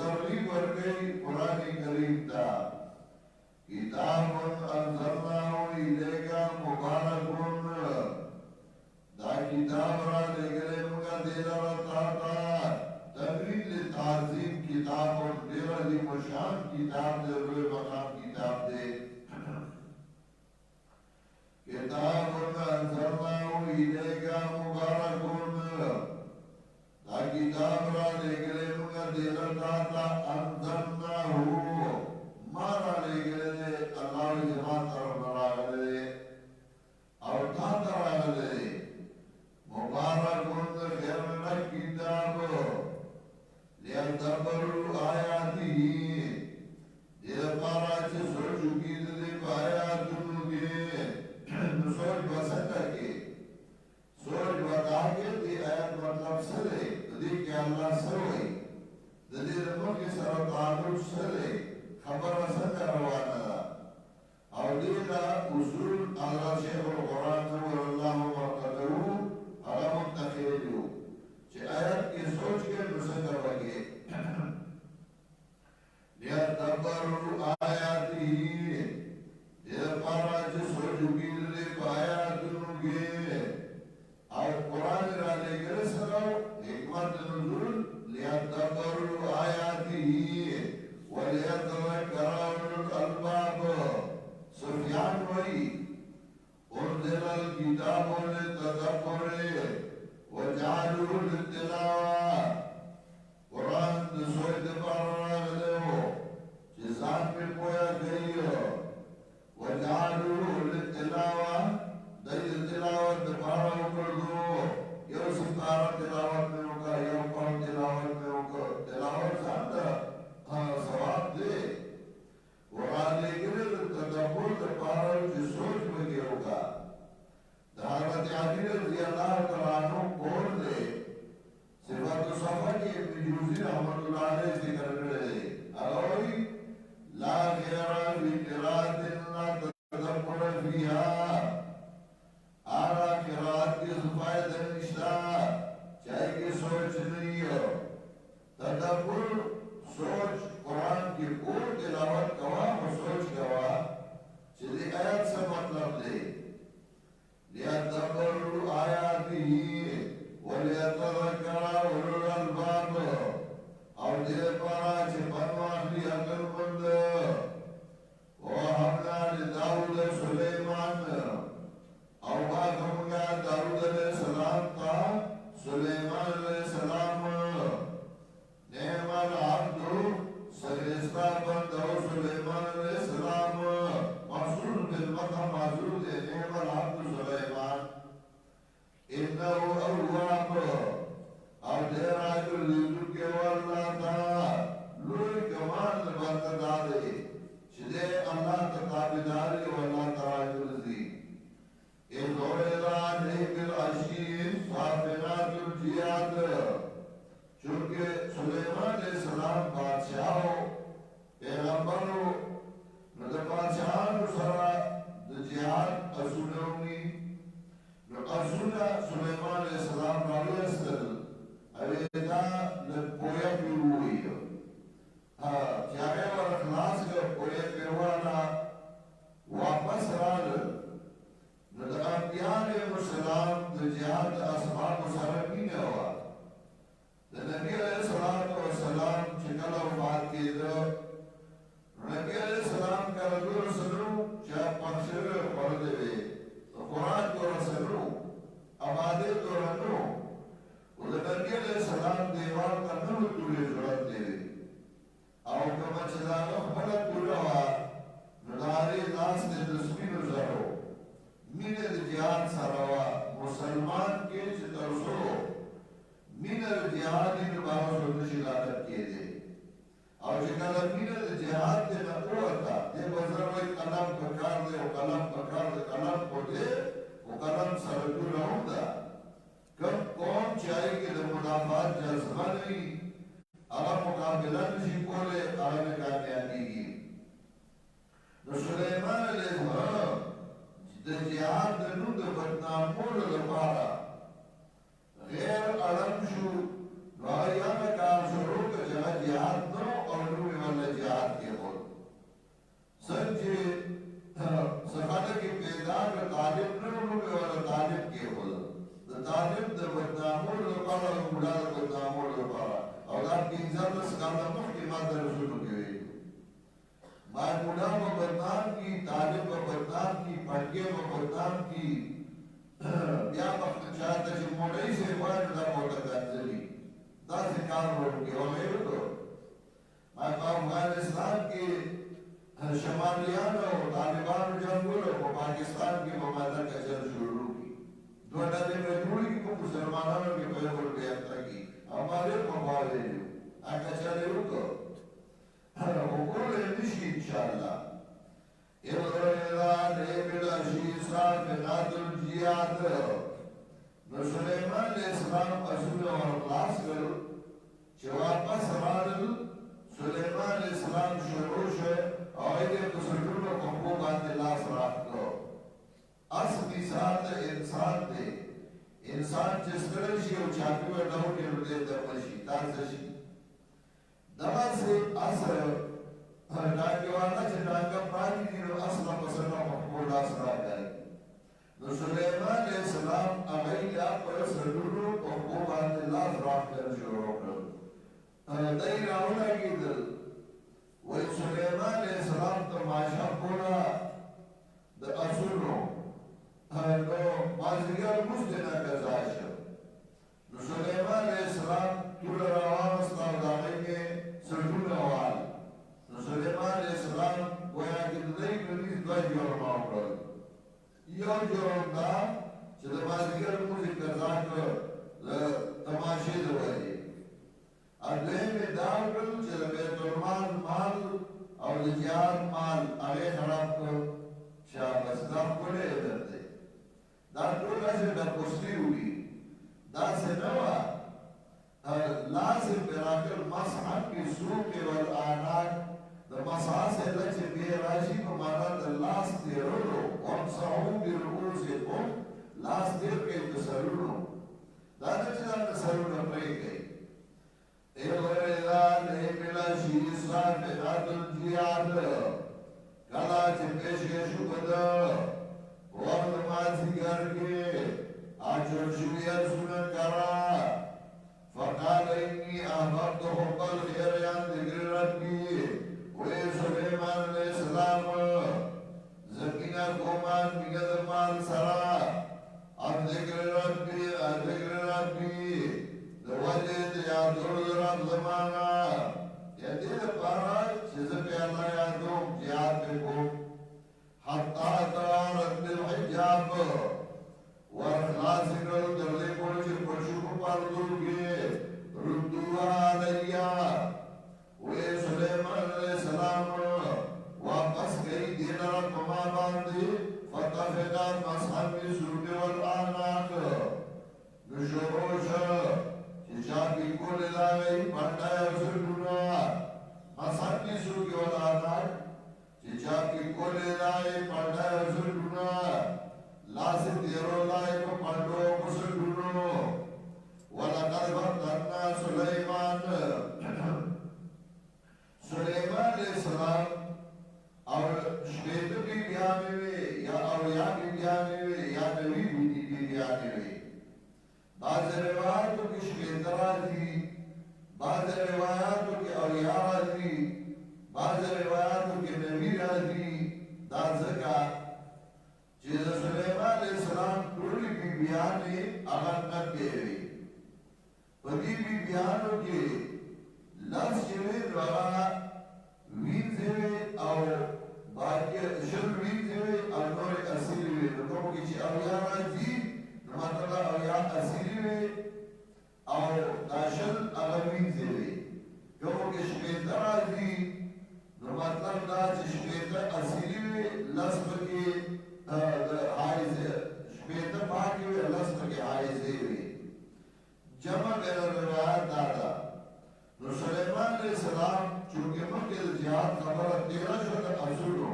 ترغیب ورکړي قرآن کریم ته کتاب انزلناه الیک مبارک دا کتاب را لګلې موږ دې لاره تا تنوین لتعظیم کتاب اور دیر عظیم و شان کتاب دے روی مقام کتاب دے کتاب انزلناه الیک مبارک دا کتاب را لګلې موږ دې لاره تا انزلناه مارا لګلې الله جماعت طرف راغلې او تا راغلې مبارک خیر کتاب لیدبروا آیاته دیر پارا چه سوچو کی دے آیاتونو کے سوچ بسنگا کے سوچ بتا کے دی آیات مطلب سرے دی کہ اللہ سروئی دی رمو کی سر تعلق سرے خبر سنگا روانا دا او دیتا اصول اللہ شیخ القرآن نور اللہ مرتدو علم التخیلو چه آیت کی سوچ کے نسنگر وگے لیدبروا آیاته دیر پارا چه سوچو کی دے آیاتونو کے اور قرآن را لے گرے سراؤ حکمت نزول لیدبروا آیاته ولیتذکر اولو الالباب سفیان وئی انزل الكتاب للتدبر وجعلوا للتلاوة قرآن دسوئی دپارا غلو چیزان پہ پویا گئی وجعلوا للتلاوة دید تلاوت دپارا اکردو یو سپارا تلاوت میں ہوگا یو قرآن تلاوت میں ہوگا تلاوت ساندہ سواب دے قرآن لے گرے تدبر دپارا چی سوچ بگی ہوگا حضرت علی رضی اللہ تعالیٰ قول دے صفات صفحہ کی ابن جوزی رحمت اللہ علیہ ذکر کرے اگوئی لا غیر فی قرآت لا تدبر فیہا آرہ قرآت کی صفحہ دنشتا چاہے کہ سوچ نہیں ہو تدبر سوچ قرآن کی پور تلاوت کوا و سوچ کوا چیزی آیت سے مطلب دے لیدبروا آیاته ولیتذکر اولو الالباب او دے پارا چه بنواخلی عقل مند وحبنا لداود سلیمان او باقمگا داود علیہ السلام تا سلیمان علیہ السلام نعم العبد سرستا بندو سلیمان علیہ السلام محصول بالمقام محصول دے نعم العبد سلیمان انہو اواب او دیر آجر لیدو کے واللہ تا لوئی کمال برتدارے چدے اللہ تتابداری واللہ تراجر دی اذو الہی بالعشیر صافنات الجیاد چونکہ سلیمان علیہ السلام بادشاہ ہو پیغمبر ہو نظر بادشاہان سرا جہاد اصولونی اصولا سلیمان علیہ السلام راوی استل اویدہ لپویا پیروئی چاہے اور اخلاص کا پویا پیروانا واپس رال نظر انبیاء علیہ السلام جہاد اسباب سرمین ہوا نبی علیہ السلام چکل وفات کی دو نبی علیہ السلام کا رجل سنو چاہ پخشر پردے وے قرآن کو رسلو عبادت کو رنو نبی علیہ السلام دیوار کا نو تولی ضرورت دے وے او کما چیزانا خبرت دولوا نداری ناس دے دسمین زرو مین جہاد سروا مسلمان کے چترسو مین جہاد ان بارا سوچ عادت کیے دے اور جکل مین جہاد دے نقوتا دے بزرگ قلم پکار دے و قلم پکار دے قلم کو دے و قلم سرکو رہوں دا کم قوم چاہے کہ دے مدافعات جذبہ نہیں اگر مقابلہ نشی کولے اگر کامیابی گی نو سلیمان علیہ السلام دے جہاد دے نو دے بدنامول لپارا غیر علم شو نو آیان کار شروع کا جہاں جہاد نو پنځلس کاله مخکې ما درسونو کې ویلي مایمونا به بدنام کی، طالب به بدنام کی، پټګي به بدنام کی، بیا به چاته چې موټۍ سي وایي دا موټه ګرځوي داسې کار وکړي او مې وکړو. ما په افغانستان کې شمالیانو او طالبانو جنګونه په پاکستان کې به ماده کچل شروع کړي. دوه ډلې به جوړې کړي په مسلمانانو کې به یو بل بیاخته کړي او ما ډېر مبارک یو هغه کچل یې وکړو. وکړلی نشي انشاءالله. اغرقان بالعشي صافنات الجیاد. نو سلیمان علیہ السلام اسونه ورخلاص کړل چې واپس راغلل. سلیمان علیہ السلام شروع شو او یې په سرونو په خپل باندې لاس راکړو. اصل مثال د انسان دی. انسان چې ستړی شي او چاپی ورته وکړي نو دې ته پشي تاسو شي دغسې اصل ډاګوانا چې ډاګه پاتې دي نو اصل په سره په خپل لاس راکړي. نو سلیمان علیہ السلام هغه یا په سرونو په خپل باندې لاس راکړل شروع کړل. دای راولګېدل وایي سلیمان علیہ السلام تماشا کوله د اسونو. نو مازدیګر لمونځ دی نه قضا شو. نو سلیمان علیہ السلام توره راواغسته او د هغې کې سرونه وال. نو سلیمان علیہ السلام گویا کې د دوی کلیز دوه جرمه وکړل. یو جرم دا چې د مازدیګر لمونځ یې قضا کړ د تماشې د وجې. دویم یې دا وکړل چې د بیت المال مال او د جهاد مال هغې خراب کړ. شابس دا ښکلی عبرت دی. دا ټول داسې ډکوسلي وي داسې نه وه. لازم براکل مسحه کې سوق والآناک د مسحه سره چې بیا راشي په معنا د لاس تېرلو وامسحو برؤوسکم لاس تېر کړئ د سرونو. دا نه چې دا د سرونه پرېږدئ. اغرقان بالعشي صافنات الجیاد. کله چې پیشکش وکړه وقت مازدیګر کې اچول شوي اسونه کرا. فقال انی احببت حب الخیر عن ذکر ربی. وی سلیمان علیہ السلام زکینه کومان میگه د مال سره عن ذکر ربی د وجه د یادولو د رب زمانه یا دې لپاره چې زه په الله یادوم جهاد پې کوم. حتی ترارت بالحجاب ورخلاص کړل تر دې پورې چې پښو په پردو کې ردوها علیه. وی سلیمان علیہ السلام واپس گئی دې لره په ما باندې. فتفقا مسحا بالسوق والآناق. نو شروع شه چې چاپي کولې د هغې پنډه او سرونه. مسحا بالسوق والآناق چې چاپي کولې د هغې پنډه او سرونه. لاس تېرولای په پنډو او په سرونو. ولقد فتنا سلیمان. سلیمان علیہ السلام او شپېته بیبیانې وې یا اویا بیبیانې وې یا نوي بیبیانې وې. بعض روایاتو کې شپېته راځي، بعض روایاتو کې اویا راځي، بعض روایاتو کې نوي راځي. دا ځکه چې د سلیمان علیہ السلام ټولې بیبیانې هغه نبې وې. په دې بیبیانو کې لس چې وې نو هغه وینځې وې او باقي شل وینځې وې او نورې اصلي وې. نو کومو کې چې اویا راځي نو مطلب اویا اصلي وې او دا شل هغه وینځې وې. کومو کې شپېته راځي نو مطلب دا چې شپېته اصلي وې لس پکې حایزې شپېته پاکې وې لس پکې حایزې وې. جمع بین الروایات دا ده. نو سلیمان علیہ السلام چونکه مخکې د جهاد خبره تېره شوه د اصولو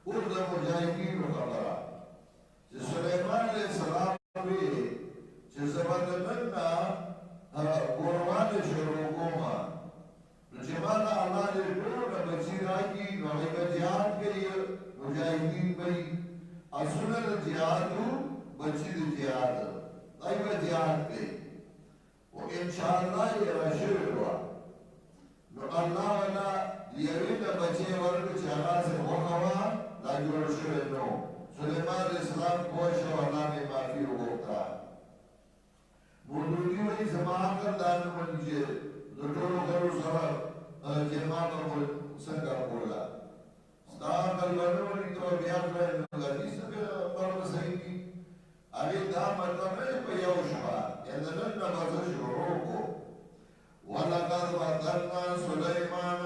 اوس د مجاهدینو خبره چې سلیمان علیہ السلام وی چې زه به د نن نه قربانې شروع کوم. نو چې ما ته الله دې ټوله بچي راکړي نو هغوی به جهاد کوي مجاهدین به وي. اصونه د جهادو بچي د جهاد هغوی به جهاد کوي. و انشاءالله یې راشوې وه بچه ورک چې هغه سه وغوا لا جوړ شوی نو سليمان علیہ السلام پوښ او الله نه معافي وغوښته مولوی وی زما کړ دان منځه د ټولو غرو سره جما په څنګه کولا ستاسو کلمه ته بیا کړئ نو غږی څه په صحیح کی اړې دا مطلب نه په یو شپه یعنی نن نماز شروع کو ولقد فتنا سليمان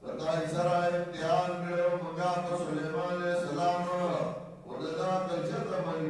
وتا سره امتحان کړو موږ په سليمان عليه السلام وددا کلچر ته باندې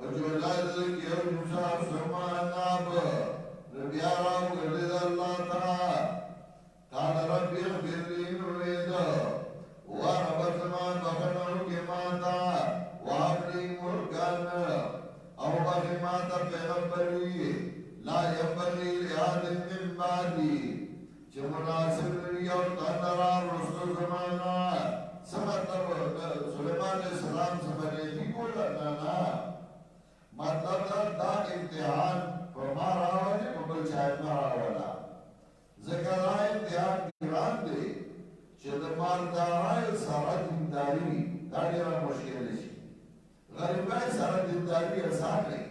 وجلال اليوم يوسف سمان ناب ربي أرام قرد الله تعالى قال ربي اغفر لي نريد ورب زمان بخنه كماتا وعبلي مركان أو بخماتا بغبري لا ينبغي لأحد من بعدي مناسب لي اور تندرا رسول زمانا سمطلب سلیمان علیہ السلام سمجھے کی بولا نا مطلب دا امتحان فرما رہا ہوا جی مبل شاید مارا والا ذکر رہا امتحان گران دے چید مالدارای سارا دینداری داری را مشکل شی غریبای سارا دینداری آسان نہیں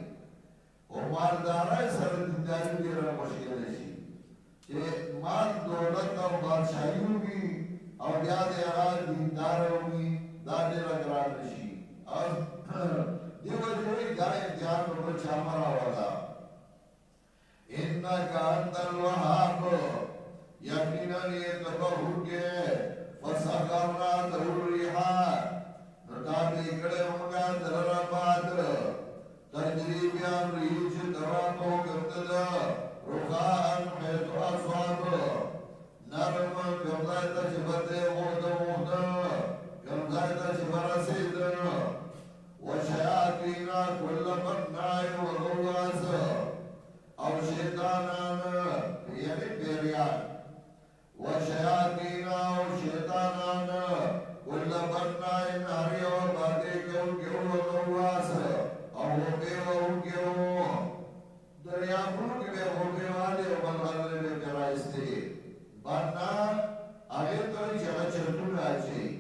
اور مالدارای سارا دینداری را مشکل شی چه مال دولت او بادشاہی ہوگی اور یاد اعراض دیندار ہوگی داری را گران شی اور دیو جوئی دا امتحان پر چامرا والا انکا انت الوحاب یقینا یہ تبہو کے فسخرنا دور ریحا نتابی کڑے ہونگا درر باد تجریبیان ریچ تراکو کرتد رخان حیث اصواب نرم کمزائتا چبتے مہد کمزائتا چبرسید وشياطين كل بناء وغواص او شيطانان يعني بيريان وشياطين او شيطانان كل بناء هري وبادي كون كون وغواص او بيو كون دريا بلوك بيو بيوالي وبلغالي بيكرايستي بنا آگے تو چلا چرتون آجي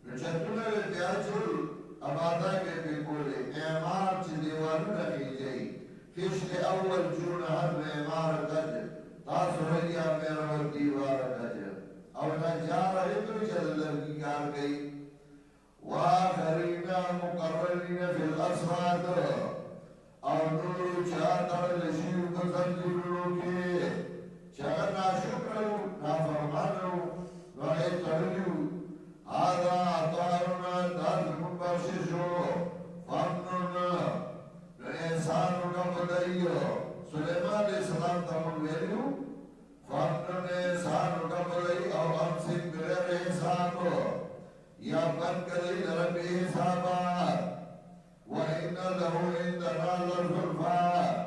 چرتون بياجل ابادا کے بکولے معمار چی دیوانو رکھی جائی کشت اول جون ہر معمار گج تاثر رجیا میرا دیوار گج او نجا رہے تو چل لرگی کار گئی وآخرین مقررین فی الاسفاد او نورو چاہتر لشیو کسنجلو کے چاہر ناشکرو نافرمانو نوڑے چڑلیو آدھا اطارنا دارکم بخششو فامنونا انسانو کا بدائیو سلیمان علیہ السلام تمام ویلیو فامنون انسانو کا بدائی او امسک بغیر حسابو یا بند کری لربی حسابات وَإِنَّ لَهُ عِنْدَنَا لَزُلْفَا